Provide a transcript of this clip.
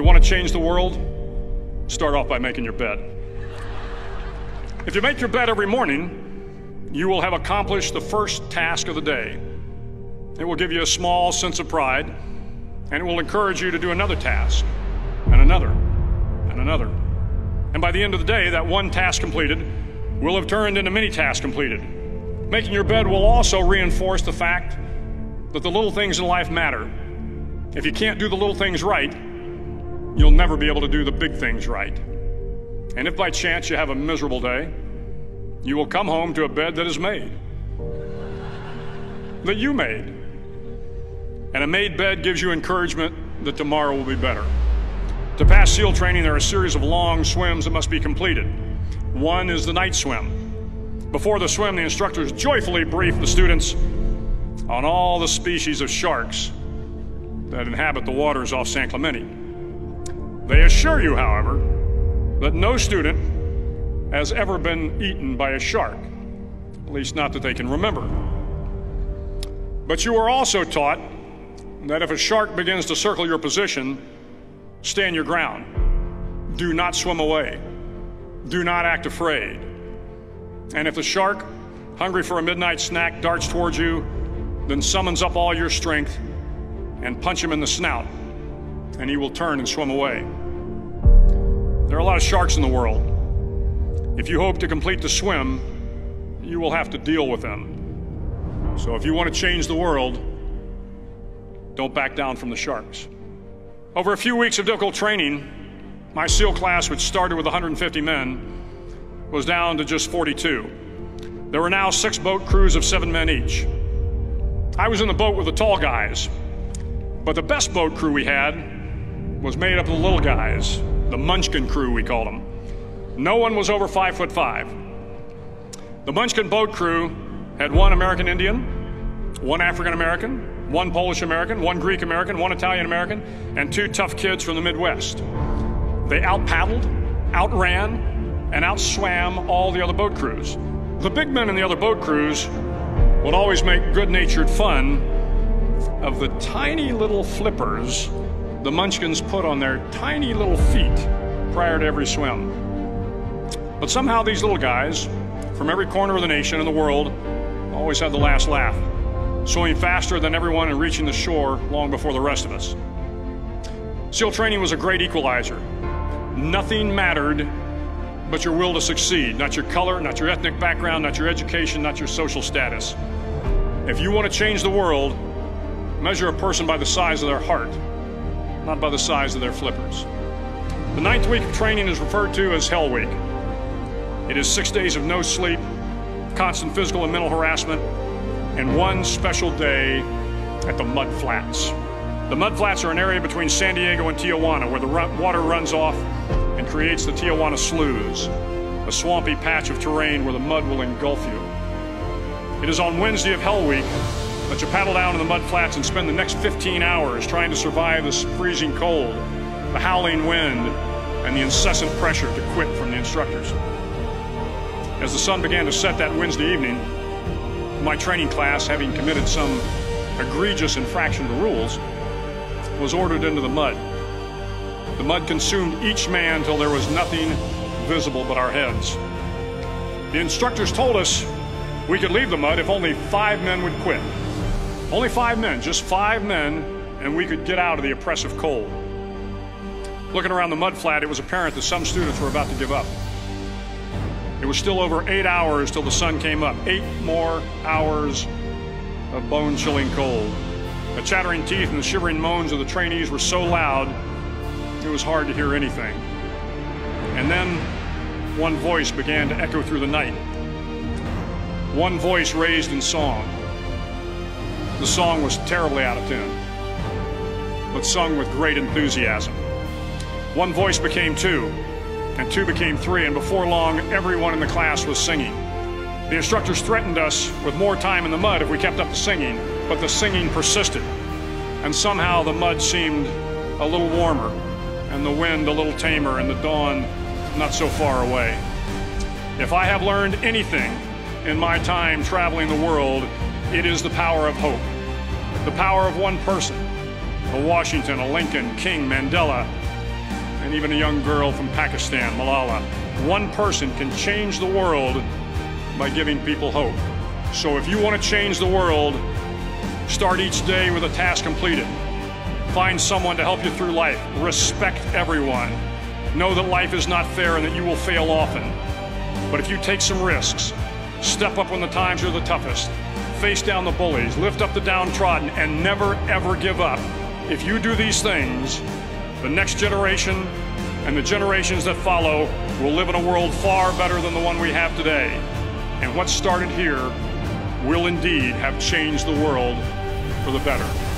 You want to change the world? Start off by making your bed. If you make your bed every morning, you will have accomplished the first task of the day. It will give you a small sense of pride, and it will encourage you to do another task, and another, and another. And by the end of the day, that one task completed will have turned into many tasks completed. Making your bed will also reinforce the fact that the little things in life matter. If you can't do the little things right, you'll never be able to do the big things right. And if by chance you have a miserable day, you will come home to a bed that is made, that you made. And a made bed gives you encouragement that tomorrow will be better. To pass SEAL training, there are a series of long swims that must be completed. One is the night swim. Before the swim, the instructors joyfully brief the students on all the species of sharks that inhabit the waters off San Clemente. They assure you, however, that no student has ever been eaten by a shark, at least not that they can remember. But you are also taught that if a shark begins to circle your position, stand your ground. Do not swim away. Do not act afraid. And if the shark, hungry for a midnight snack, darts towards you, then summons up all your strength and punch him in the snout, and he will turn and swim away. There are a lot of sharks in the world. If you hope to complete the swim, you will have to deal with them. So if you want to change the world, don't back down from the sharks. Over a few weeks of difficult training, my SEAL class, which started with 150 men, was down to just 42. There were now 6 boat crews of 7 men each. I was in the boat with the tall guys, but the best boat crew we had was made up of the little guys, the Munchkin crew, we called them. No one was over 5'5". The Munchkin boat crew had 1 American Indian, 1 African American, 1 Polish American, 1 Greek American, 1 Italian American, and 2 tough kids from the Midwest. They out-paddled, outran, and outswam all the other boat crews. The big men in the other boat crews would always make good-natured fun of the tiny little flippers the Munchkins put on their tiny little feet prior to every swim. But somehow these little guys from every corner of the nation and the world always had the last laugh, swimming faster than everyone and reaching the shore long before the rest of us. SEAL training was a great equalizer. Nothing mattered but your will to succeed, not your color, not your ethnic background, not your education, not your social status. If you want to change the world, measure a person by the size of their heart, not by the size of their flippers. The 9th week of training is referred to as Hell Week. It is 6 days of no sleep, constant physical and mental harassment, and 1 special day at the Mud Flats. The Mud Flats are an area between San Diego and Tijuana where the water runs off and creates the Tijuana Sloughs, a swampy patch of terrain where the mud will engulf you. It is on Wednesday of Hell Week that you paddle down to the Mud Flats and spend the next 15 hours trying to survive this freezing cold, the howling wind, and the incessant pressure to quit from the instructors. As the sun began to set that Wednesday evening, my training class, having committed some egregious infraction of the rules, was ordered into the mud. The mud consumed each man till there was nothing visible but our heads. The instructors told us we could leave the mud if only 5 men would quit. Only 5 men, just 5 men, and we could get out of the oppressive cold. Looking around the mud flat, it was apparent that some students were about to give up. It was still over 8 hours till the sun came up. 8 more hours of bone-chilling cold. The chattering teeth and the shivering moans of the trainees were so loud, it was hard to hear anything. And then one voice began to echo through the night. One voice raised in song. The song was terribly out of tune, but sung with great enthusiasm. One voice became 2, and 2 became 3, and before long, everyone in the class was singing. The instructors threatened us with more time in the mud if we kept up the singing, but the singing persisted, and somehow the mud seemed a little warmer, and the wind a little tamer, and the dawn not so far away. If I have learned anything in my time traveling the world, it is the power of hope. The power of one person, a Washington, a Lincoln, King, Mandela, and even a young girl from Pakistan, Malala. One person can change the world by giving people hope. So if you want to change the world, start each day with a task completed. Find someone to help you through life. Respect everyone. Know that life is not fair and that you will fail often. But if you take some risks, step up when the times are the toughest, face down the bullies, lift up the downtrodden, and never ever give up. If you do these things, the next generation and the generations that follow will live in a world far better than the one we have today. And what started here will indeed have changed the world for the better.